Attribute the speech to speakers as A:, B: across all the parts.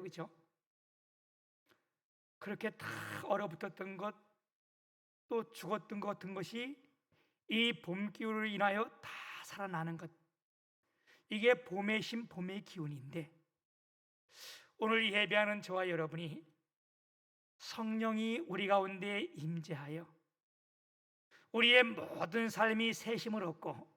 A: 그렇죠? 그렇게 다 얼어붙었던 것, 또 죽었던 것 같은 것이 이 봄기운으로 인하여 다 살아나는 것, 이게 봄의 힘, 봄의 기운인데, 오늘 예배하는 저와 여러분이 성령이 우리 가운데 임재하여 우리의 모든 삶이 새 힘을 얻고,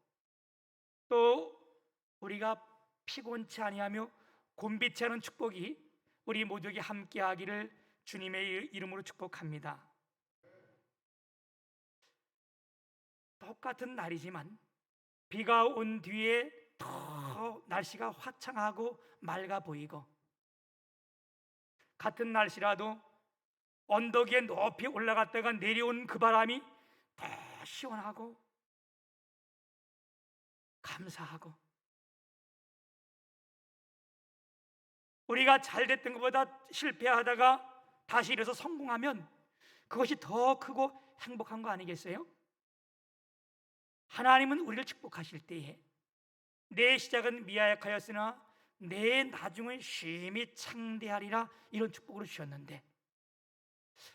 A: 또 우리가 피곤치 아니하며 곤비치 않은 축복이 우리 모두에게 함께하기를 주님의 이름으로 축복합니다. 똑같은 날이지만 비가 온 뒤에 더 날씨가 화창하고 맑아 보이고, 같은 날씨라도 언덕 위에 높이 올라갔다가 내려온 그 바람이 더 시원하고 감사하고, 우리가 잘 됐던 것보다 실패하다가 다시 일어서 성공하면 그것이 더 크고 행복한 거 아니겠어요? 하나님은 우리를 축복하실 때에 내 시작은 미약하였으나 내 나중은 쉼이 창대하리라, 이런 축복으로 주셨는데,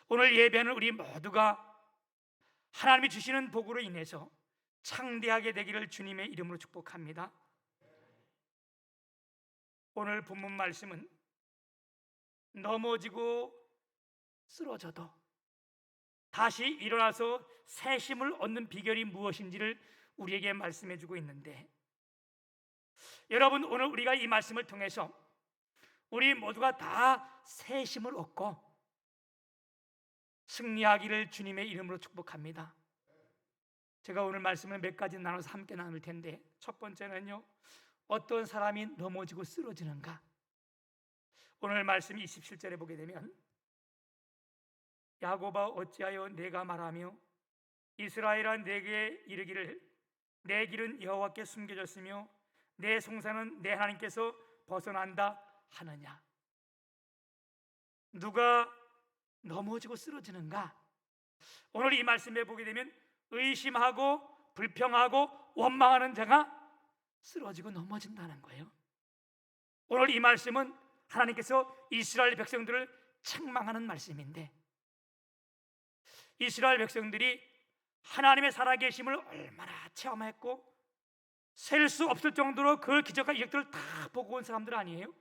A: 오늘 예배하는 우리 모두가 하나님이 주시는 복으로 인해서 창대하게 되기를 주님의 이름으로 축복합니다. 오늘 본문 말씀은 넘어지고 쓰러져도 다시 일어나서 새 힘을 얻는 비결이 무엇인지를 우리에게 말씀해 주고 있는데, 여러분, 오늘 우리가 이 말씀을 통해서 우리 모두가 다 새 힘을 얻고 승리하기를 주님의 이름으로 축복합니다. 제가 오늘 말씀을 몇 가지 나눠서 함께 나눌 텐데, 첫 번째는요, 어떤 사람이 넘어지고 쓰러지는가? 오늘 말씀 27절에 보게 되면, 야곱아 어찌하여 내가 말하며 이스라엘아 내게 이르기를 내 길은 여호와께 숨겨졌으며 내 송사는 내 하나님께서 벗어난다 하느냐? 누가 넘어지고 쓰러지는가? 오늘 이 말씀에 보게 되면 의심하고 불평하고 원망하는 자가 쓰러지고 넘어진다는 거예요. 오늘 이 말씀은 하나님께서 이스라엘 백성들을 책망하는 말씀인데, 이스라엘 백성들이 하나님의 살아계심을 얼마나 체험했고 셀 수 없을 정도로 그 기적과 이적들을 다 보고 온 사람들 아니에요?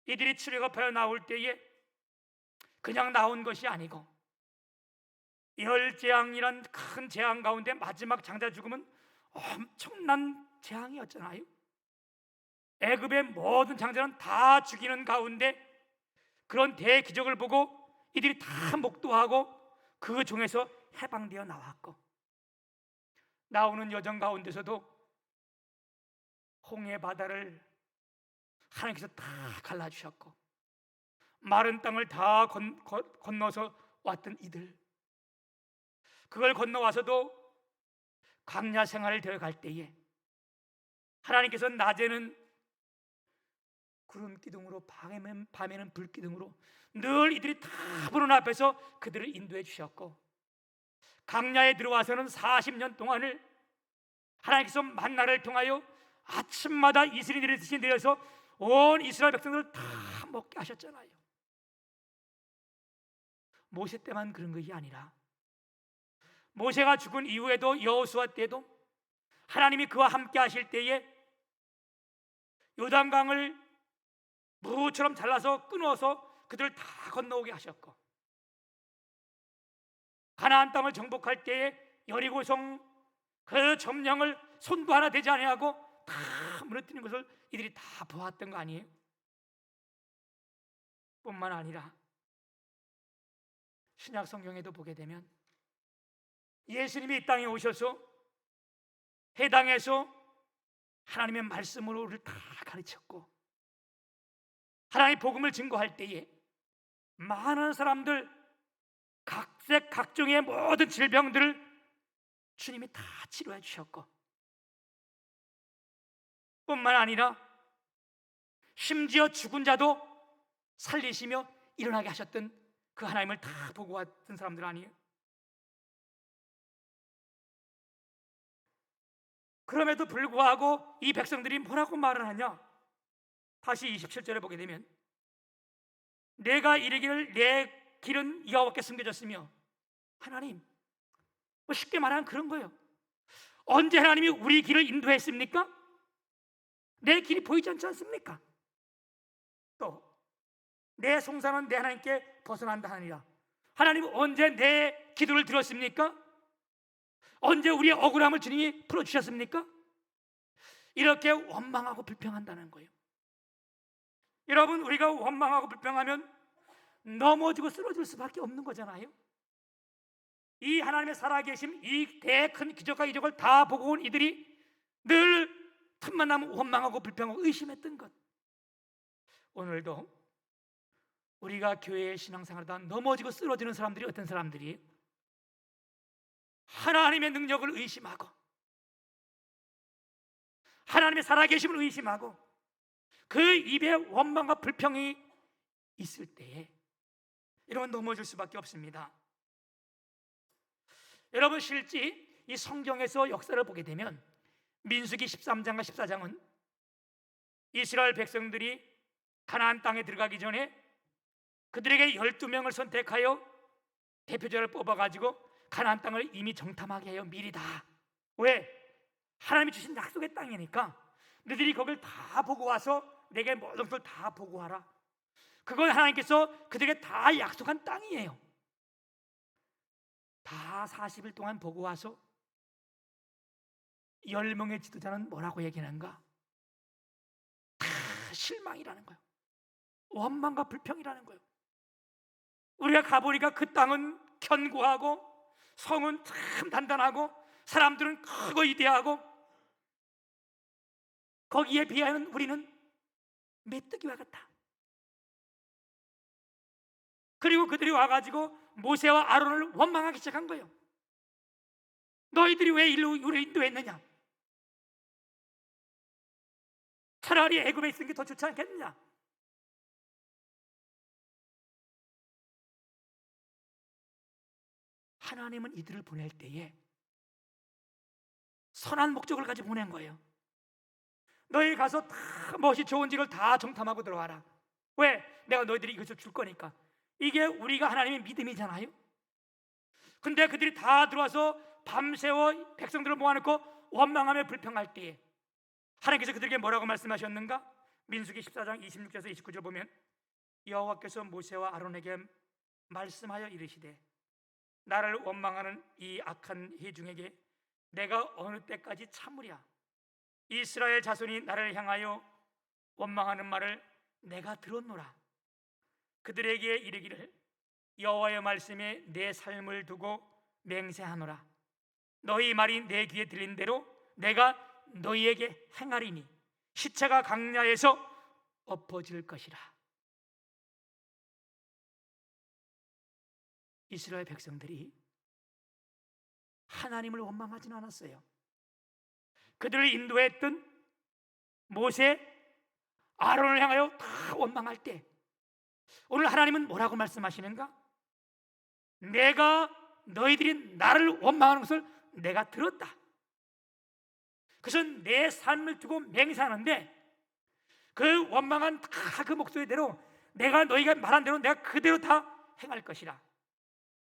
A: 이들이 출애굽하여 나올 때에 그냥 나온 것이 아니고 열재앙이란 큰 재앙 가운데 마지막 장자 죽음은 엄청난 재앙이었잖아요. 애굽의 모든 장자는 다 죽이는 가운데 그런 대기적을 보고 이들이 다 목도하고 그 중에서 해방되어 나왔고, 나오는 여정 가운데서도 홍해 바다를 하나님께서 다 갈라주셨고, 마른 땅을 다 건너서 왔던 이들, 그걸 건너와서도 광야 생활을 들어갈 때에 하나님께서 낮에는 구름 기둥으로 밤에는 불 기둥으로 늘 이들이 다 보는 앞에서 그들을 인도해 주셨고, 광야에 들어와서는 40년 동안을 하나님께서 만나를 통하여 아침마다 이슬이 내리듯이 내려서 온 이스라엘 백성들을 다 먹게 하셨잖아요. 모세 때만 그런 것이 아니라 모세가 죽은 이후에도 여호수아 때도 하나님이 그와 함께 하실 때에 요단강을 무처럼 잘라서 끊어서 그들을 다 건너오게 하셨고, 가나안 땅을 정복할 때에 여리고성 그 점령을 손도 하나 대지 아니하고 다 무너뜨리는 것을 이들이 다 보았던 거 아니에요? 뿐만 아니라 신약 성경에도 보게 되면 예수님이 이 땅에 오셔서 해당에서 하나님의 말씀으로 우리를 다 가르쳤고, 하나님의 복음을 증거할 때에 많은 사람들 각색 각종의 모든 질병들을 주님이 다 치료해 주셨고, 뿐만 아니라 심지어 죽은 자도 살리시며 일어나게 하셨던 그 하나님을 다 보고 왔던 사람들 아니에요? 그럼에도 불구하고 이 백성들이 뭐라고 말을 하냐? 다시 27절에 보게 되면 내가 이르기를 내 길은 여호와께 숨겨졌으며, 하나님, 뭐 쉽게 말하면 그런 거예요. 언제 하나님이 우리 길을 인도했습니까? 내 길이 보이지 않지 않습니까? 또 내 송사는 내 하나님께 벗어난다 하니라. 하나님은 언제 내 기도를 들었습니까? 언제 우리의 억울함을 주님이 풀어주셨습니까? 이렇게 원망하고 불평한다는 거예요. 여러분, 우리가 원망하고 불평하면 넘어지고 쓰러질 수밖에 없는 거잖아요. 이 하나님의 살아계심, 이 대큰 기적과 이적을 다 보고 온 이들이 늘 틈만 나면 원망하고 불평하고 의심했던 것, 오늘도 우리가 교회의 신앙생활하다 넘어지고 쓰러지는 사람들이 어떤 사람들이 하나님의 능력을 의심하고 하나님의 살아계심을 의심하고 그 입에 원망과 불평이 있을 때에 여러분 넘어질 수밖에 없습니다. 여러분, 실제 이 성경에서 역사를 보게 되면 민수기 13장과 14장은 이스라엘 백성들이 가나안 땅에 들어가기 전에 그들에게 12명을 선택하여 대표자를 뽑아가지고 가나안 땅을 이미 정탐하게 해요. 미리 다. 왜? 하나님이 주신 약속의 땅이니까 너희들이 거길 다 보고 와서 내게 모든 것을 다 보고하라. 그건 하나님께서 그들에게 다 약속한 땅이에요. 다 40일 동안 보고 와서 10명의 지도자는 뭐라고 얘기하는가? 다 실망이라는 거예요. 원망과 불평이라는 거예요. 우리가 가보니까 그 땅은 견고하고 성은 참 단단하고 사람들은 크고 위대하고 거기에 비하면 우리는 메뚜기와 같다. 그리고 그들이 와가지고 모세와 아론을 원망하기 시작한 거예요. 너희들이 왜 우리를 인도했느냐? 차라리 애굽에 있는 게 더 좋지 않겠느냐? 하나님은 이들을 보낼 때에 선한 목적을 가지고 보낸 거예요. 너희 가서 다 멋이 좋은 지를 다 정탐하고 들어와라. 왜? 내가 너희들이 이것을 줄 거니까. 이게 우리가 하나님의 믿음이잖아요. 근데 그들이 다 들어와서 밤새워 백성들을 모아놓고 원망하며 불평할 때에 하나님께서 그들에게 뭐라고 말씀하셨는가? 민수기 14장 26절에서 29절 보면 여호와께서 모세와 아론에게 말씀하여 이르시되 나를 원망하는 이 악한 회중에게 내가 어느 때까지 참으랴? 이스라엘 자손이 나를 향하여 원망하는 말을 내가 들었노라. 그들에게 이르기를 여호와의 말씀에 내 삶을 두고 맹세하노라. 너희 말이 내 귀에 들린 대로 내가 너희에게 행하리니 시체가 강야에서 엎어질 것이라. 이스라엘 백성들이 하나님을 원망하지는 않았어요. 그들을 인도했던 모세, 아론을 향하여 다 원망할 때 오늘 하나님은 뭐라고 말씀하시는가? 내가 너희들이 나를 원망하는 것을 내가 들었다. 그래서 내 삶을 두고 맹세하는데 그 원망한 다 그 목소리대로 내가 너희가 말한 대로 내가 그대로 다 행할 것이라.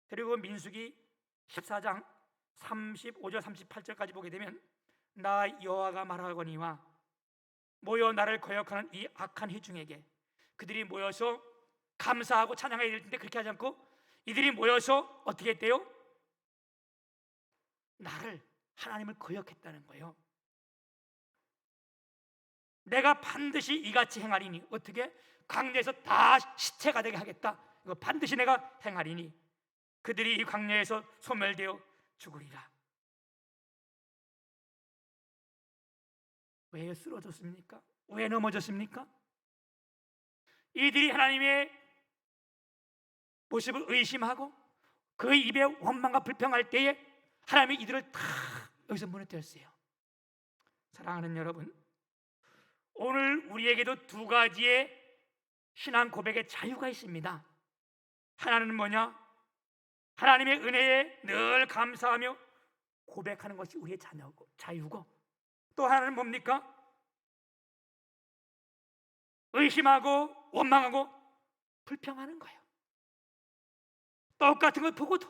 A: 그리고 민수기 14장 35절 38절까지 보게 되면 나 여호와가 말하거니와 모여 나를 거역하는 이 악한 회중에게 그들이 모여서 감사하고 찬양해야 될 텐데 그렇게 하지 않고 이들이 모여서 어떻게 했대요? 나를, 하나님을 거역했다는 거예요. 내가 반드시 이같이 행하리니, 어떻게? 광야에서 다 시체가 되게 하겠다. 이거 반드시 내가 행하리니 그들이 이 광야에서 소멸되어 죽으리라. 왜 쓰러졌습니까? 왜 넘어졌습니까? 이들이 하나님의 모습을 의심하고 그 입에 원망과 불평할 때에 하나님이 이들을 다 여기서 무너뜨렸어요. 사랑하는 여러분, 오늘 우리에게도 두 가지의 신앙 고백의 자유가 있습니다. 하나는 뭐냐? 하나님의 은혜에 늘 감사하며 고백하는 것이 우리의 자유고, 또 하나는 뭡니까? 의심하고 원망하고 불평하는 거예요. 똑같은 걸 보고도,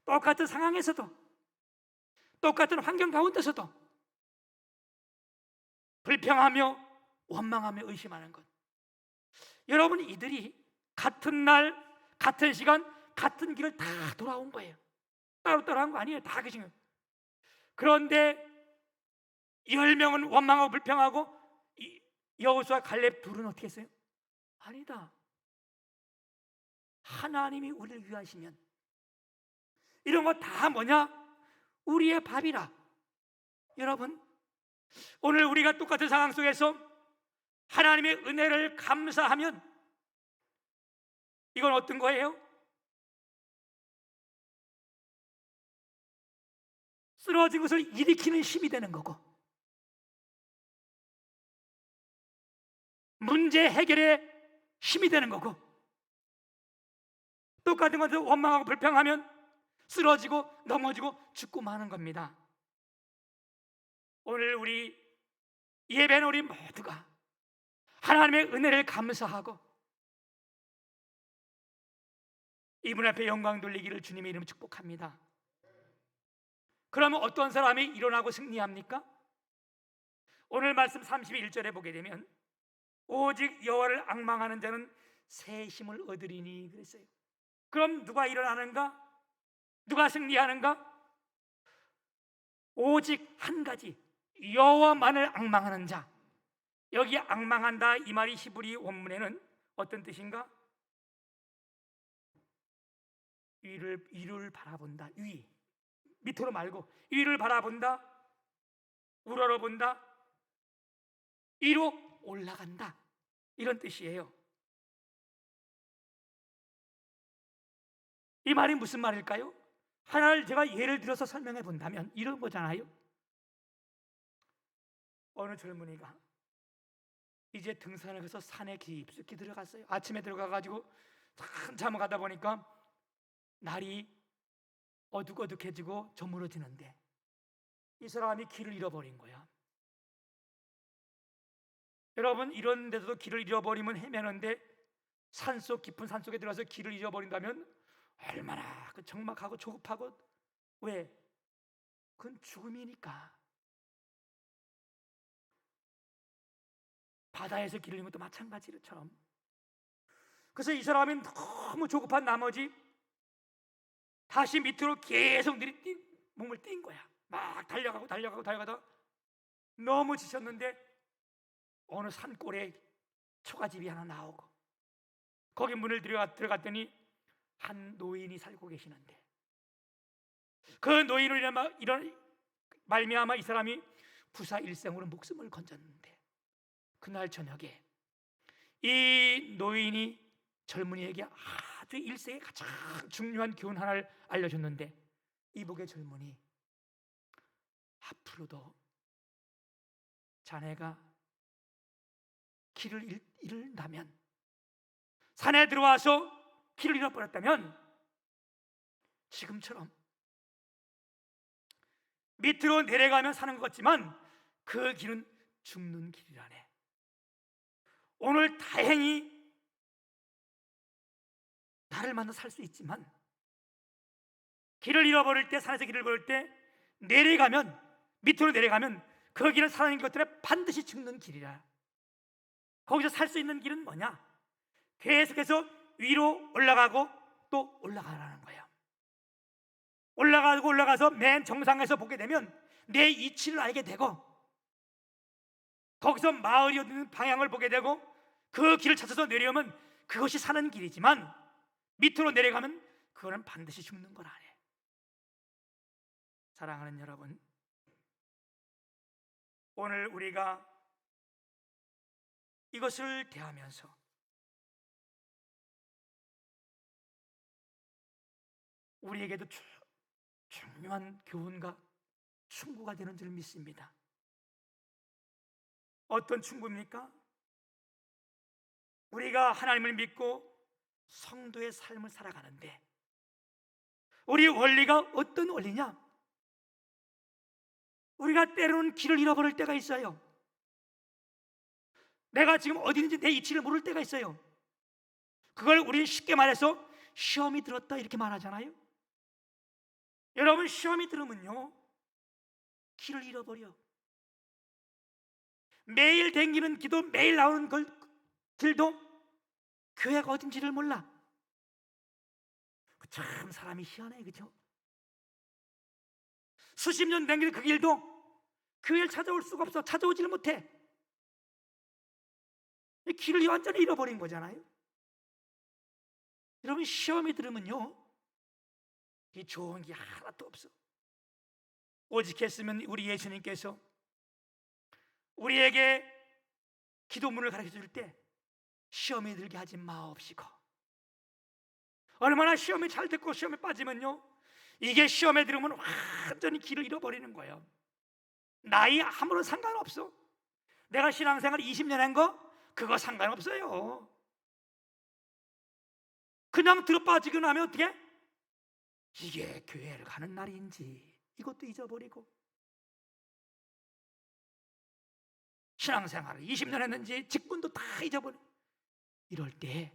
A: 똑같은 상황에서도, 똑같은 환경 가운데서도 불평하며 원망하며 의심하는 것. 여러분, 이들이 같은 날, 같은 시간, 같은 길을 다 돌아온 거예요. 따로 한 거 아니에요. 다 그 시간. 그런데 10명은 원망하고 불평하고 여호수아 갈렙 둘은 어떻게 했어요? 아니다, 하나님이 우리를 위하시면 이런 거 다 뭐냐? 우리의 밥이라. 여러분, 오늘 우리가 똑같은 상황 속에서 하나님의 은혜를 감사하면 이건 어떤 거예요? 쓰러진 것을 일으키는 힘이 되는 거고, 문제 해결에 힘이 되는 거고, 똑같은 것을 원망하고 불평하면 쓰러지고 넘어지고 죽고 마는 겁니다. 오늘 우리 예배는 우리 모두가 하나님의 은혜를 감사하고 이분 앞에 영광 돌리기를 주님의 이름으로 축복합니다. 그러면 어떤 사람이 일어나고 승리합니까? 오늘 말씀 31절에 보게 되면 오직 여호와를 앙망하는 자는 새 힘을 얻으리니 그랬어요. 그럼 누가 일어나는가? 누가 승리하는가? 오직 한 가지, 여호와만을 앙망하는 자. 여기 앙망한다 이 말이 히브리 원문에는 어떤 뜻인가? 위를 바라본다. 위, 밑으로 말고 위를 바라본다, 우러러본다, 위로 올라간다, 이런 뜻이에요. 이 말이 무슨 말일까요? 하나를 제가 예를 들어서 설명해 본다면 이런 거잖아요. 어느 젊은이가 이제 등산을 해서 산에 깊숙이 들어갔어요. 아침에 들어가가지고 한참 가다 보니까 날이 어둑어둑해지고 저물어지는데 이 사람이 길을 잃어버린 거야. 여러분, 이런 데서도 길을 잃어버리면 헤매는데 산속, 깊은 산속에 들어가서 길을 잃어버린다면 얼마나 적막하고 조급하고, 왜? 그건 죽음이니까. 바다에서 길을 잃는 것도 마찬가지처럼. 그래서 이 사람이 너무 조급한 나머지 다시 밑으로 계속 몸을 뛴 거야. 막 달려가다 너무 지쳤는데 어느 산골에 초가집이 하나 나오고 거기 문을 들어갔더니 한 노인이 살고 계시는데 그 노인으로 말미암아 이 사람이 부사 일생으로 목숨을 건졌는데 그날 저녁에 이 노인이 젊은이에게 아주 일생의 가장 중요한 교훈 하나를 알려줬는데, 이복의 젊은이, 앞으로도 자네가 길을 잃는다면, 산에 들어와서 길을 잃어버렸다면 지금처럼 밑으로 내려가면 사는 것 같지만 그 길은 죽는 길이라네. 오늘 다행히 나를 만나 살 수 있지만 길을 잃어버릴 때, 산에서 길을 잃어버릴 때 밑으로 내려가면 그 길은 살아있는 것들에 반드시 죽는 길이라. 거기서 살 수 있는 길은 뭐냐? 계속해서 위로 올라가고 또 올라가라는 거예요. 올라가서 맨 정상에서 보게 되면 내 위치를 알게 되고 거기서 마을이 어디 있는 방향을 보게 되고 그 길을 찾아서 내려오면 그것이 사는 길이지만 밑으로 내려가면 그거는 반드시 죽는 거라네. 사랑하는 여러분, 오늘 우리가 이것을 대하면서 우리에게도 중요한 교훈과 충고가 되는 줄 믿습니다. 어떤 충고입니까? 우리가 하나님을 믿고 성도의 삶을 살아가는데 우리 원리가 어떤 원리냐? 우리가 때로는 길을 잃어버릴 때가 있어요. 내가 지금 어디 있는지 내 위치를 모를 때가 있어요. 그걸 우리는 쉽게 말해서 시험이 들었다 이렇게 말하잖아요. 여러분, 시험이 들으면요 길을 잃어버려. 매일 댕기는 기도, 매일 나오는 길도 교회가 어딘지를 몰라. 참 사람이 희한해, 그죠? 수십 년 댕기는 그 길도 교회를 찾아올 수가 없어. 찾아오지를 못해. 길을 완전히 잃어버린 거잖아요. 여러분, 시험이 들으면요 이 좋은 게 하나도 없어. 오직 했으면 우리 예수님께서 우리에게 기도문을 가르쳐 줄 때 시험에 들게 하지 마옵시고, 얼마나 시험에 잘 듣고 시험에 빠지면요 이게 시험에 들으면 완전히 길을 잃어버리는 거예요. 나이 아무런 상관없어. 내가 신앙생활 20년 한 거 그거 상관없어요. 그냥 들어빠지고 나면 어떻게? 이게 교회를 가는 날인지 이것도 잊어버리고, 신앙생활을 20년 했는지 직분도 다 잊어버리고, 이럴 때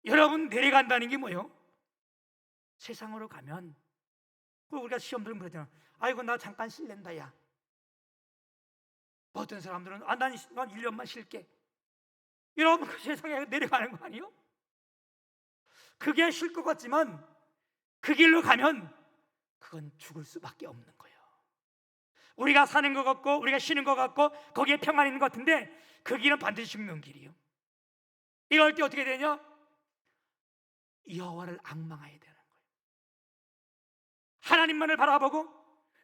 A: 여러분 내려간다는 게 뭐예요? 세상으로 가면 우리가 시험 들으면 그러잖아. 아이고 나 잠깐 쉴랜다 야. 어떤 사람들은 난 1년만 쉴게. 여러분 그 세상에 내려가는 거 아니에요? 그게 쉴 것 같지만 그 길로 가면 그건 죽을 수밖에 없는 거예요. 우리가 사는 것 같고 우리가 쉬는 것 같고 거기에 평안이 있는 것 같은데 그 길은 반드시 죽는 길이에요. 이럴 때 어떻게 되냐? 여호와를 앙망해야 되는 거예요. 하나님만을 바라보고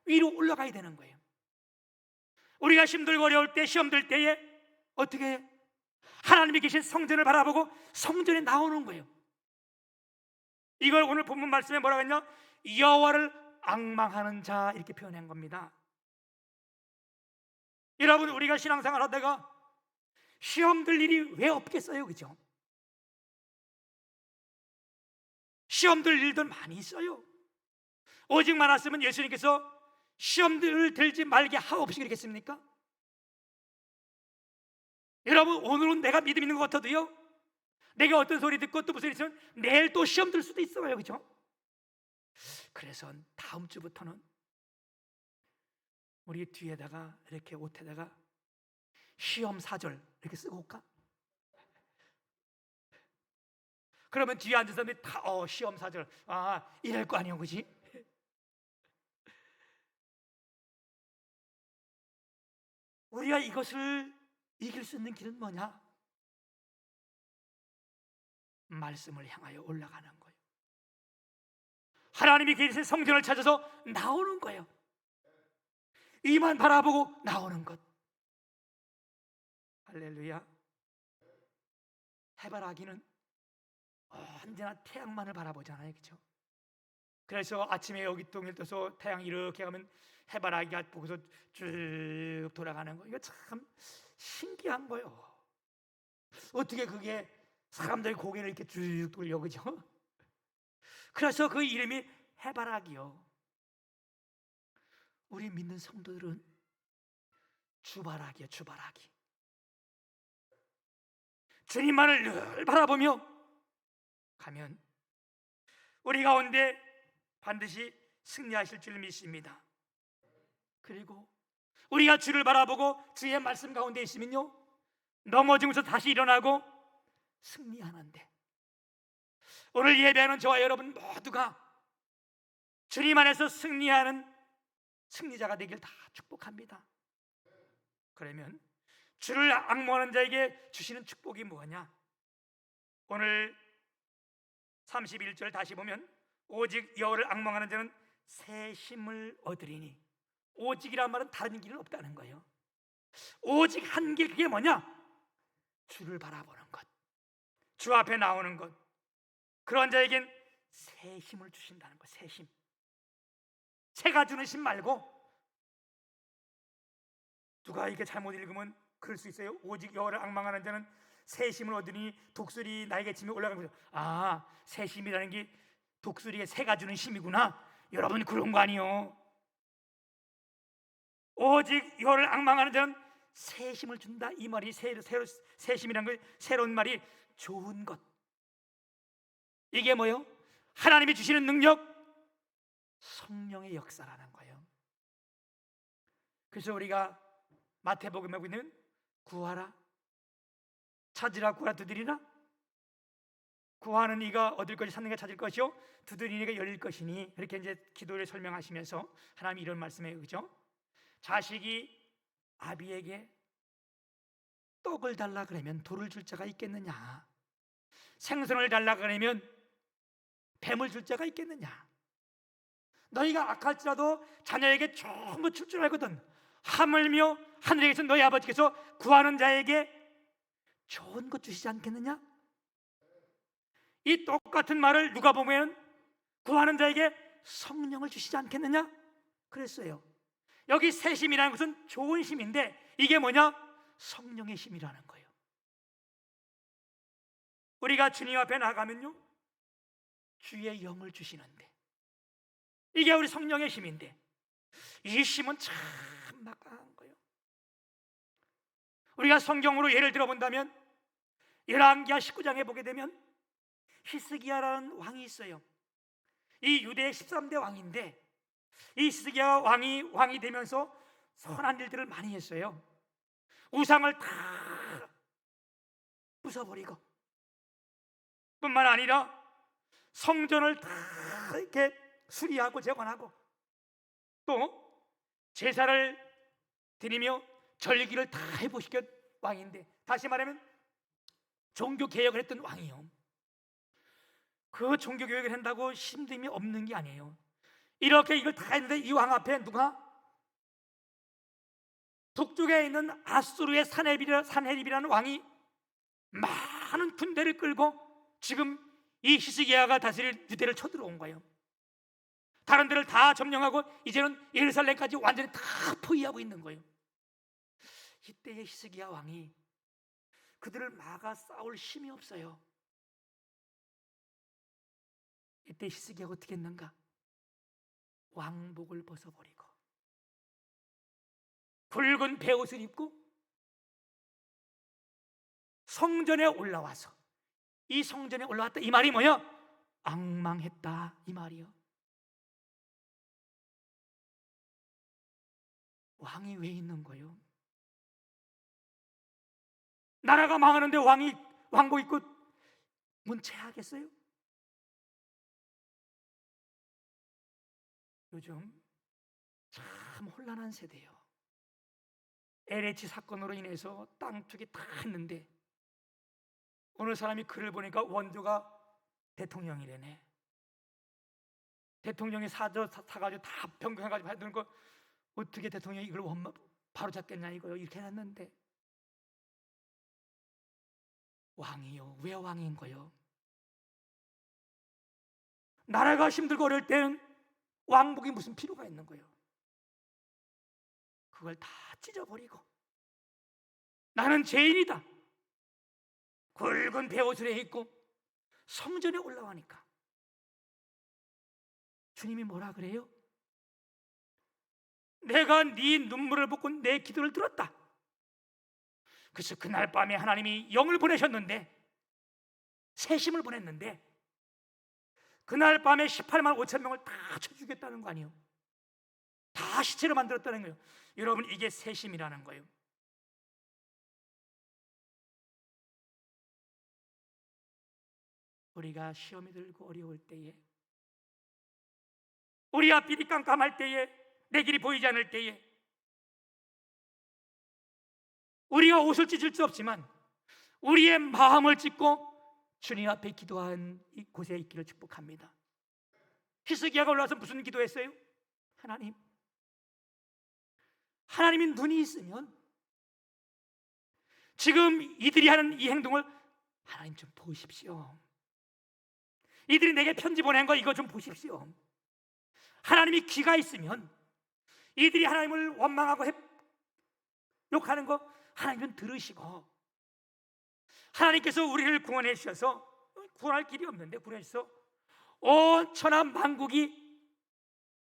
A: 위로 올라가야 되는 거예요. 우리가 힘들고 어려울 때, 시험 들 때에 어떻게 해? 하나님이 계신 성전을 바라보고 성전에 나오는 거예요. 이걸 오늘 본문 말씀에 뭐라고 했냐? 여호와를 앙망하는 자, 이렇게 표현한 겁니다. 여러분, 우리가 신앙생활 하다가 시험 들 일이 왜 없겠어요, 그죠? 시험 들 일들 많이 있어요. 오직 많았으면 예수님께서 시험들을 들지 말게 하옵시 그러겠습니까? 여러분, 오늘은 내가 믿음 있는 것 같아도요 내가 어떤 소리 듣고 또 무슨 소리 있으면 내일 또 시험 들 수도 있어요, 그죠? 그래서 다음 주부터는 우리 뒤에다가 이렇게 옷에다가 시험 사절 이렇게 쓰고 올까? 그러면 뒤에 앉은 사람들이 다 시험 사절 이럴 거 아니에요, 그지? 우리가 이것을 이길 수 있는 길은 뭐냐? 말씀을 향하여 올라가는 거예요. 하나님이 계신 성전을 찾아서 나오는 거예요. 이만 바라보고 나오는 것. 할렐루야. 해바라기는 언제나 태양만을 바라보잖아요, 그렇죠? 그래서 아침에 여기 동일 떠서 태양이 이렇게 가면 해바라기가 보고서 쭉 돌아가는 거, 이거 참 신기한 거예요. 어떻게 그게 사람들이 고개를 이렇게 쭉 돌려, 그죠? 그래서 그 이름이 해바라기요. 우리 믿는 성도들은 주바라기요, 주바라기. 주님만을 늘 바라보며 가면 우리 가운데 반드시 승리하실 줄 믿습니다. 그리고 우리가 주를 바라보고 주의 말씀 가운데 있으면요 넘어지면서 다시 일어나고 승리하는데, 오늘 예배하는 저와 여러분 모두가 주님 안에서 승리하는 승리자가 되길 다 축복합니다. 그러면 주를 앙모하는 자에게 주시는 축복이 뭐냐? 오늘 31절 다시 보면 오직 여호와를 앙망하는 자는 새 힘을 얻으리니, 오직이란 말은 다른 길은 없다는 거예요. 오직 한 길, 그게 뭐냐? 주를 바라보는 것, 주 앞에 나오는 것. 그런 자에겐 새 힘을 주신다는 것. 새 힘, 새가 주는 힘 말고, 누가 이렇게 잘못 읽으면 그럴 수 있어요. 오직 여호와를 앙망하는 자는 새 힘을 얻으니 독수리 나에게 치며 올라가는 거죠. 새 힘이라는 게 독수리에 새가 주는 힘이구나. 여러분, 그런 거 아니요. 오직 여호와를 앙망하는 자는 새 힘을 준다. 이 말이 새 힘이라는 거, 새로운 말이 좋은 것. 이게 뭐요? 하나님이 주시는 능력, 성령의 역사라는 거예요. 그래서 우리가 마태복음에 보면 구하라, 찾으라, 구하라, 두드리라. 구하는 이가 얻을 것이, 찾는 이가 찾을 것이요, 두드리는 이가 열릴 것이니. 그렇게 이제 기도를 설명하시면서 하나님이 이런 말씀에, 그죠? 자식이 아비에게 떡을 달라 그러면 돌을 줄 자가 있겠느냐? 생선을 달라 그러면 뱀을 줄 자가 있겠느냐? 너희가 악할지라도 자녀에게 좋은 것 줄 줄 알거든. 하물며 하늘에서 너희 아버지께서 구하는 자에게 좋은 것 주시지 않겠느냐? 이 똑같은 말을 누가 보면 구하는 자에게 성령을 주시지 않겠느냐? 그랬어요. 여기 새 힘이라는 것은 좋은 힘인데 이게 뭐냐? 성령의 힘이라는 거예요. 우리가 주님 앞에 나가면요, 주의 영을 주시는데, 이게 우리 성령의 힘인데, 이 힘은 참 막강한 거예요. 우리가 성경으로 예를 들어본다면 열왕기하 19장에 보게 되면 히스기야라는 왕이 있어요. 이 유대의 13대 왕인데, 이 히스기야 왕이 되면서 선한 일들을 많이 했어요. 우상을 다 부숴버리고, 뿐만 아니라 성전을 다 이렇게 수리하고 재건하고, 또 제사를 드리며 절기를 다 회복시킨 왕인데, 다시 말하면 종교 개혁을 했던 왕이요. 그 종교 개혁을 한다고 힘듦이 없는 게 아니에요. 이렇게 이걸 다 했는데 이 왕 앞에 누가? 북쪽에 있는 아수르의 산헤립이라는 왕이 많은 군대를 끌고 지금 이 히스기야가 다스릴 유대를 쳐들어온 거예요. 다른 데를 다 점령하고 이제는 예루살렘까지 완전히 다 포위하고 있는 거예요. 이때의 히스기야 왕이 그들을 막아 싸울 힘이 없어요. 이때 히스기야가 어떻게 했는가? 왕복을 벗어버리고 붉은 베옷을 입고 성전에 올라와서, 이 성전에 올라왔다 이 말이 뭐야? 앙망했다 이 말이요. 왕이 왜 있는 거예요? 나라가 망하는데 왕이 왕복 입고 문채하겠어요? 요즘 참 혼란한 세대예요. LH 사건으로 인해서 땅 투기 다 했는데 어느 사람이 글을 보니까 원조가 대통령이래네. 대통령이 사가지고 다 변경해가지고 하는 거, 어떻게 대통령이 이걸 바로 잡겠냐 이거요. 이렇게 해놨는데, 왕이요, 왜 왕인 거요? 나라가 힘들고 어려울 때는 왕복이 무슨 필요가 있는 거예요? 그걸 다 찢어버리고 나는 죄인이다, 굵은 베옷을 입고 성전에 올라가니까 주님이 뭐라 그래요? 내가 네 눈물을 보고 내 기도를 들었다. 그래서 그날 밤에 하나님이 영을 보내셨는데, 새 힘을 보냈는데, 그날 밤에 18만 5천 명을 다 쳐주겠다는 거 아니에요? 다 시체로 만들었다는 거예요. 여러분, 이게 새 힘이라는 거예요. 우리가 시험이 들고 어려울 때에, 우리 앞길이 깜깜할 때에, 내 길이 보이지 않을 때에, 우리가 옷을 찢을 수 없지만 우리의 마음을 찢고 주님 앞에 기도한 곳에 있기를 축복합니다. 히스기야가 올라와서 무슨 기도했어요? 하나님이 눈이 있으면 지금 이들이 하는 이 행동을 하나님 좀 보십시오. 이들이 내게 편지 보낸 거 이거 좀 보십시오. 하나님이 귀가 있으면 이들이 하나님을 원망하고 욕하는 거 하나님 좀 들으시고, 하나님께서 우리를 구원해 주셔서, 구원할 길이 없는데 구원해 주셔서 온 천하 만국이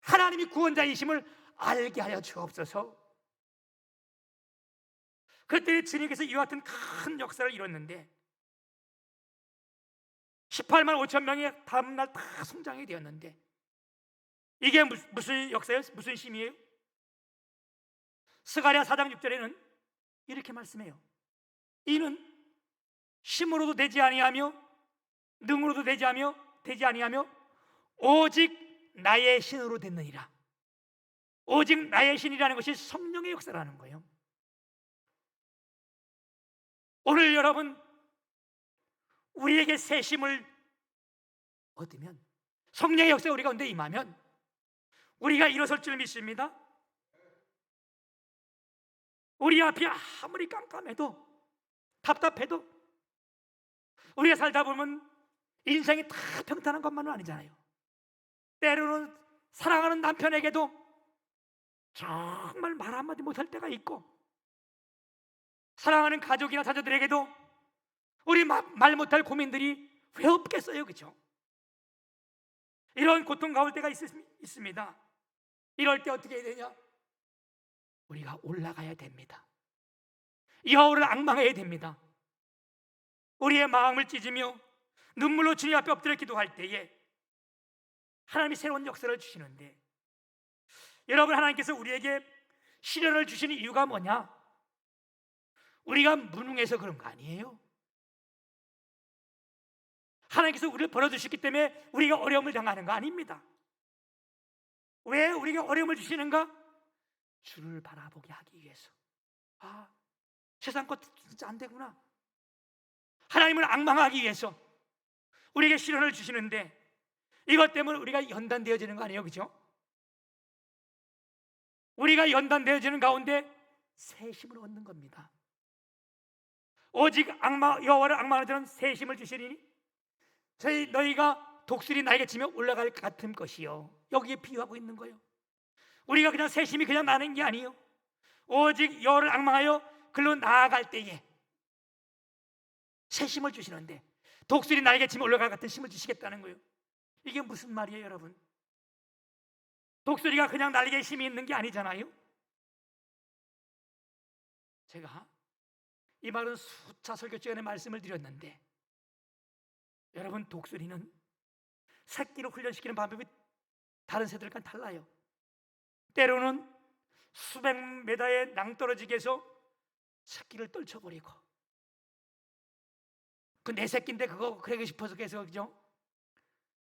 A: 하나님이 구원자이심을 알게 하여 주옵소서. 그때 진에게서 이와 같은 큰 역사를 이뤘는데 18만 5천 명이 다음날 다 성장이 되었는데 이게 무슨 역사예요? 무슨 심이에요? 스가랴 4장 6절에는 이렇게 말씀해요. 이는 힘으로도 되지 아니하며 능으로도 되지 아니하며 오직 나의 신으로 됐느니라. 오직 나의 신이라는 것이 성령의 역사라는 거예요. 오늘 여러분 우리에게 새 힘을 얻으면 성령의 역사가 우리 가운데 임하면 우리가 일어설 줄 믿습니다. 우리 앞이 아무리 깜깜해도 답답해도 우리가 살다 보면 인생이 다 평탄한 것만은 아니잖아요. 때로는 사랑하는 남편에게도 정말 말 한마디 못할 때가 있고 사랑하는 가족이나 자녀들에게도 우리 말 못할 고민들이 왜 없겠어요, 그렇죠? 이런 고통 가올 때가 있습니다. 이럴 때 어떻게 해야 되냐? 우리가 올라가야 됩니다. 여호와를 앙망해야 됩니다. 우리의 마음을 찢으며 눈물로 주님 앞에 엎드려 기도할 때에 하나님이 새로운 역사를 주시는데, 여러분, 하나님께서 우리에게 시련을 주시는 이유가 뭐냐? 우리가 무능해서 그런 거 아니에요. 하나님께서 우리를 벌어주셨기 때문에 우리가 어려움을 당하는 거 아닙니다. 왜 우리가 어려움을 주시는가? 주를 바라보게 하기 위해서. 아, 세상 것 진짜 안 되구나. 하나님을 앙망하기 위해서 우리에게 시련을 주시는데, 이것 때문에 우리가 연단되어지는 거 아니에요, 그죠? 우리가 연단되어지는 가운데 새 힘을 얻는 겁니다. 오직 여호와를 앙망하는 자는 새 힘을 주시리니 너희가 독수리 날개 치며 올라갈 것 같은 것이요. 여기에 비유하고 있는 거예요. 우리가 그냥 새 힘이 그냥 나는 게 아니에요. 오직 여호와를 앙망하여 글로 나아갈 때에 새 힘을 주시는데, 독수리 날개 치며 올라갈 것 같은 힘을 주시겠다는 거예요. 이게 무슨 말이에요, 여러분? 독수리가 그냥 날개에 힘이 있는 게 아니잖아요. 제가 이 말은 수차 설교 시간에 말씀을 드렸는데, 여러분, 독수리는 새끼를 훈련시키는 방법이 다른 새들과는 달라요. 때로는 수백 메다의 낭떠러지게 해서 새끼를 떨쳐버리고, 그 내 새끼인데 그거 그러고 싶어서 계속, 그죠?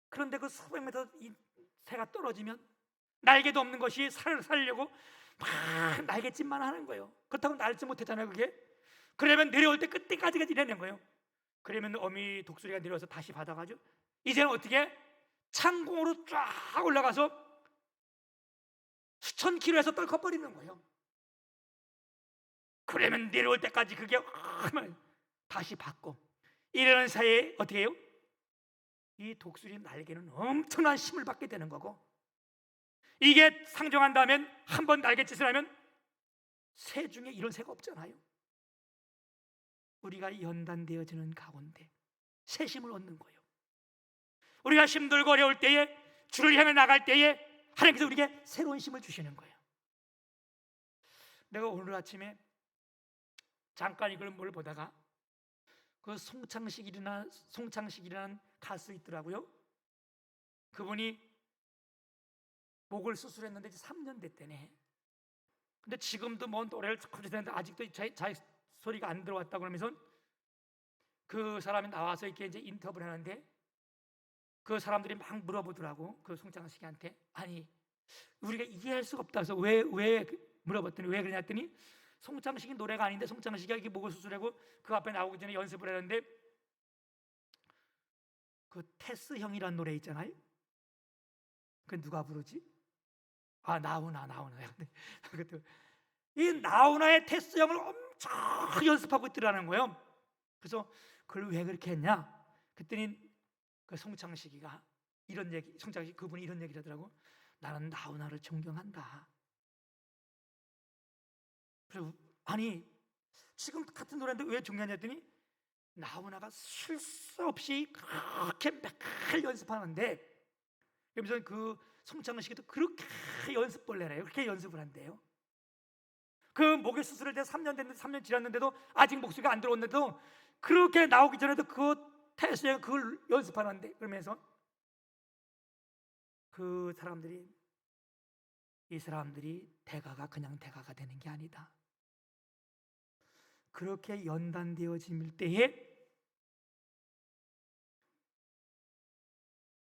A: 그런데 그 수백 메다 이 새가 떨어지면 날개도 없는 것이 살을 살려고 막 날갯짓만 하는 거예요. 그렇다고 날지 못했잖아요, 그게. 그러면 내려올 때 끝에까지 내려낸 거예요. 그러면 어미 독수리가 내려와서 다시 받아가지고 이제는 어떻게 창공으로 쫙 올라가서 수천 킬로에서 떨궈버리는 거예요. 그러면 내려올 때까지 그게 하면 다시 받고, 이러는 사이에 어떻게 해요? 이 독수리 날개는 엄청난 힘을 받게 되는 거고, 이게 상정한다면 한 번 날갯짓을 하면 새 중에 이런 새가 없잖아요. 우리가 연단되어지는 가운데 새 힘을 얻는 거예요. 우리가 힘들고 어려울 때에, 주를 향해 나갈 때에 하나님께서 우리에게 새로운 힘을 주시는 거예요. 내가 오늘 아침에 잠깐 이걸 뭘 보다가 그 송창식이라는 가수 있더라고요. 그분이 목을 수술했는데 이제 3년 됐대네. 근데 지금도 뭐 노래를 자꾸 듣는데 아직도 자기 소리가 안 들어왔다고 그러면서 그 사람이 나와서 이렇게 이제 인터뷰를 하는데, 그 사람들이 막 물어보더라고, 그 송창식이한테. 아니, 우리가 이해할 수가 없다. 그래서 왜 물어봤더니 왜 그러냐 했더니, 송창식이 노래가 아닌데 송창식이 이렇게 목을 수술하고 그 앞에 나오기 전에 연습을 했는데, 그 테스 형이란 노래 있잖아요. 그 누가 부르지? 아, 나훈아. 그것도 이 나훈아의 테스 형을 엄청 연습하고 있더라는 거예요. 그래서 그걸 왜 그렇게 했냐? 그랬더니 그 송창식이가 이런 얘기, 송창식 그분이 이런 얘기를 하더라고. 나는 나훈아를 존경한다. 그래서 아니, 지금 같은 노래인데 왜 존경하냐 했더니, 나훈아가 실수 없이 그렇게 매일 연습하는데, 그러면서 그 송창식이도 그렇게 연습벌레래요. 그렇게 연습을 한대요. 그 목에 수술을 돼 3년 됐는데 3년 지났는데도 아직 목소리가 안 들어왔는데도 그렇게 나오기 전에도 그 테스트에 그걸 연습하는데, 그러면서 그 사람들이, 이 사람들이 대가가 그냥 대가가 되는 게 아니다. 그렇게 연단되어질 때에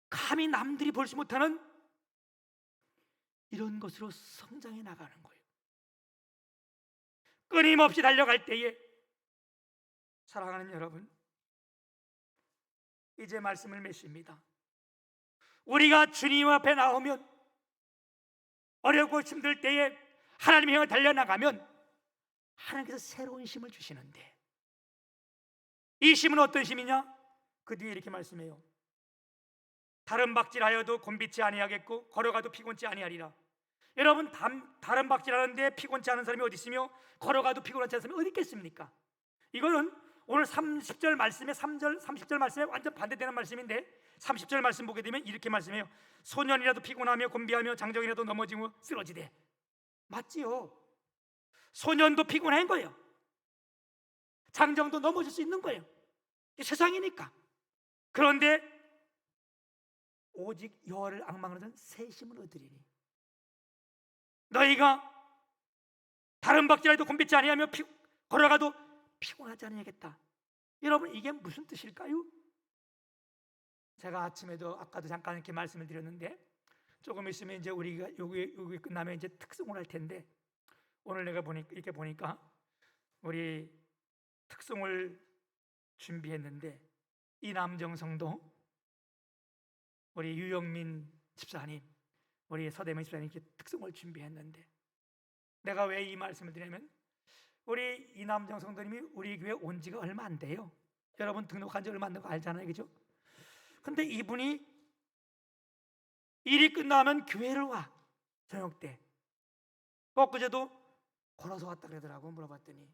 A: 감히 남들이 볼지 못하는 이런 것으로 성장해 나가는 거예요. 끊임없이 달려갈 때에, 사랑하는 여러분, 이제 말씀을 맺습니다. 우리가 주님 앞에 나오면, 어렵고 힘들 때에 하나님의 향해 달려나가면 하나님께서 새로운 힘을 주시는데, 이 힘은 어떤 힘이냐? 그 뒤에 이렇게 말씀해요. 다른 박질하여도 곤비치 아니하겠고 걸어가도 피곤치 아니하리라. 여러분, 다른 박질하는데 피곤치 않은 사람이 어디 있으며 걸어가도 피곤하지 않은 사람이 어디 있겠습니까? 이거는 오늘 30절 말씀에 3절 30절 말씀에 완전 반대되는 말씀인데, 30절 말씀 보게 되면 이렇게 말씀해요. 소년이라도 피곤하며 곤비하며 장정이라도 넘어지고 쓰러지되. 맞지요? 소년도 피곤한 거예요. 장정도 넘어질 수 있는 거예요. 이게 세상이니까. 그런데 오직 여호와를 앙망하는 새 힘을 얻으리니, 너희가 다른 박질하여도 곤비치 아니하며 걸어가도 피곤하지 않으겠다. 여러분, 이게 무슨 뜻일까요? 제가 아침에도 아까도 잠깐 이렇게 말씀을 드렸는데, 조금 있으면 이제 우리가 여기 끝나면 이제 특송을 할 텐데, 오늘 내가 이렇게 보니까 우리 특송을 준비했는데, 이남정 성도, 우리 유영민 집사님, 우리 서대문 집사님 이렇게 특송을 준비했는데, 내가 왜 이 말씀을 드리냐면, 우리 이남정 성도님이 우리 교회 온 지가 얼마 안 돼요. 여러분 등록한 지 얼마 안 된 거 알잖아요, 그죠? 근데 이분이 일이 끝나면 교회를 와. 저녁 때. 엊그제도 걸어서 왔다 그러더라고. 물어봤더니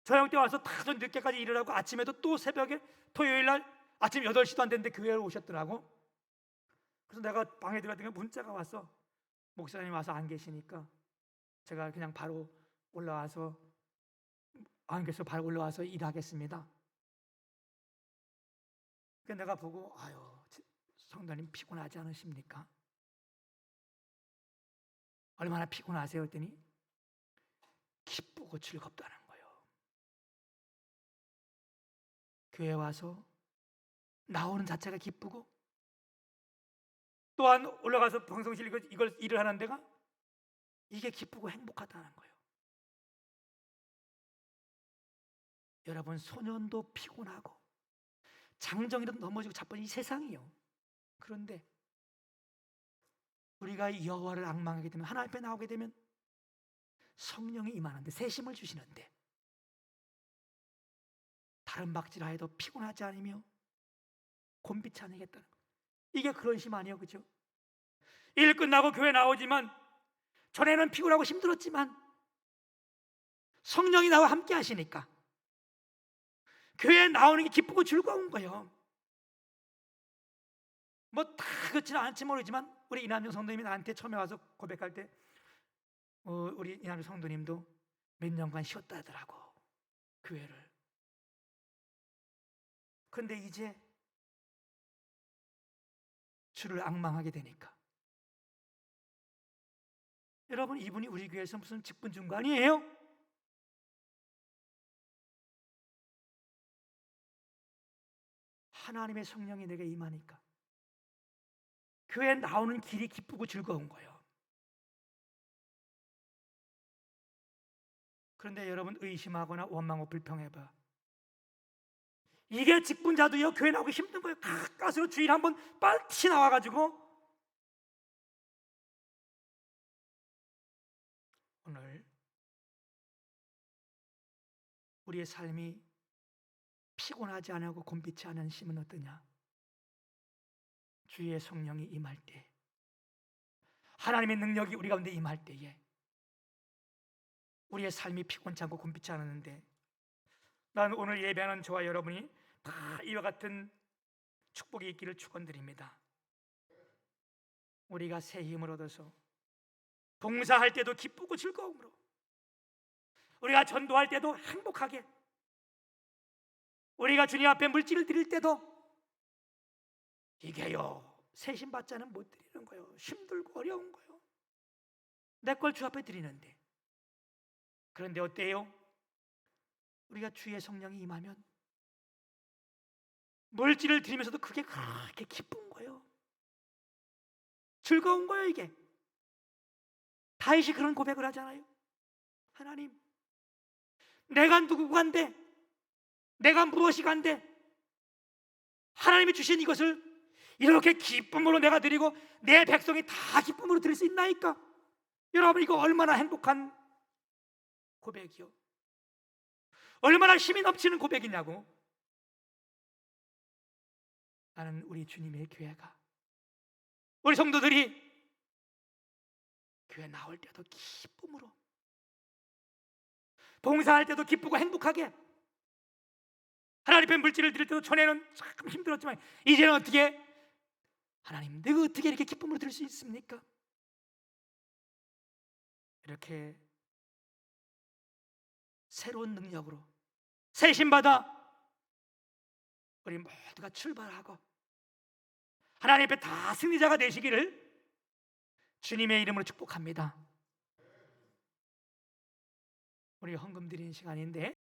A: 저녁 때 와서 다 좀 늦게까지 일을 하고 아침에도 또 새벽에 토요일 날 아침 8시도 안 됐는데 교회를 오셨더라고. 그래서 내가 방에 들어갔더니 문자가 왔어. 목사님 와서 안 계시니까 제가 그냥 바로 올라와서, 안 계셔서 바로 올라와서 일하겠습니다. 그래서 내가 보고, 아유, 성도님 피곤하지 않으십니까? 얼마나 피곤하세요? 했더니 기쁘고 즐겁다는 거예요. 교회 와서 나오는 자체가 기쁘고, 또한 올라가서 방송실 이걸 일을 하는 데가 이게 기쁘고 행복하다는 거예요. 여러분, 소년도 피곤하고 장정이라도 넘어지고 자빠진 이 세상이요. 그런데 우리가 여호와를 앙망하게 되면, 하나님 앞에 나오게 되면 성령이 임하는데, 새 힘을 주시는데, 다른 박질하여도 피곤하지 않으며 곤비치 않으겠다는 거예요. 이게 그런 힘 아니에요, 그죠? 일 끝나고 교회 나오지만, 전에는 피곤하고 힘들었지만 성령이 나와 함께 하시니까 교회에 나오는 게 기쁘고 즐거운 거예요. 뭐 다 그렇지는 않을지 모르지만, 우리 이남정 성도님이 나한테 처음에 와서 고백할 때 우리 이남정 성도님도 몇 년간 쉬었다 하더라고, 교회를. 근데 이제 주를 앙망하게 되니까, 여러분, 이분이 우리 교회에서 무슨 직분 준 거 아니에요? 하나님의 성령이 내게 임하니까 교회에 나오는 길이 기쁘고 즐거운 거예요. 그런데 여러분, 의심하거나 원망하고 불평해봐. 이게 직분자도요, 교회 나오기 힘든 거예요. 가까스로 주일 한번 빨리 나와가지고. 오늘 우리의 삶이 피곤하지 않고 곤비치 않은 힘은 어떠냐? 주의 성령이 임할 때, 하나님의 능력이 우리 가운데 임할 때에 우리의 삶이 피곤치 않고 곤비치 않았는데, 난 오늘 예배하는 저와 여러분이 다 이와 같은 축복이 있기를 축원드립니다. 우리가 새 힘을 얻어서 봉사할 때도 기쁘고 즐거움으로, 우리가 전도할 때도 행복하게, 우리가 주님 앞에 물질을 드릴 때도 이게요, 세심받자는 못 드리는 거예요. 힘들고 어려운 거예요. 내 걸 주 앞에 드리는데. 그런데 어때요? 우리가 주의 성령이 임하면 물질을 드리면서도 그게 그렇게 기쁜 거예요. 즐거운 거예요. 이게 다윗이 그런 고백을 하잖아요. 하나님, 내가 누구간데, 내가 무엇이 간데 하나님이 주신 이것을 이렇게 기쁨으로 내가 드리고 내 백성이 다 기쁨으로 드릴 수 있나이까? 여러분, 이거 얼마나 행복한 고백이요, 얼마나 힘이 넘치는 고백이냐고. 나는 우리 주님의 교회가, 우리 성도들이 교회 나올 때도 기쁨으로, 봉사할 때도 기쁘고 행복하게, 하나님 앞에 물질을 드릴 때도 전에는 참 힘들었지만 이제는 어떻게, 하나님, 내가 어떻게 이렇게 기쁨으로 드릴 수 있습니까? 이렇게 새로운 능력으로 세심받아 우리 모두가 출발하고 하나님 앞에 다 승리자가 되시기를 주님의 이름으로 축복합니다. 우리 헌금 드리는 시간인데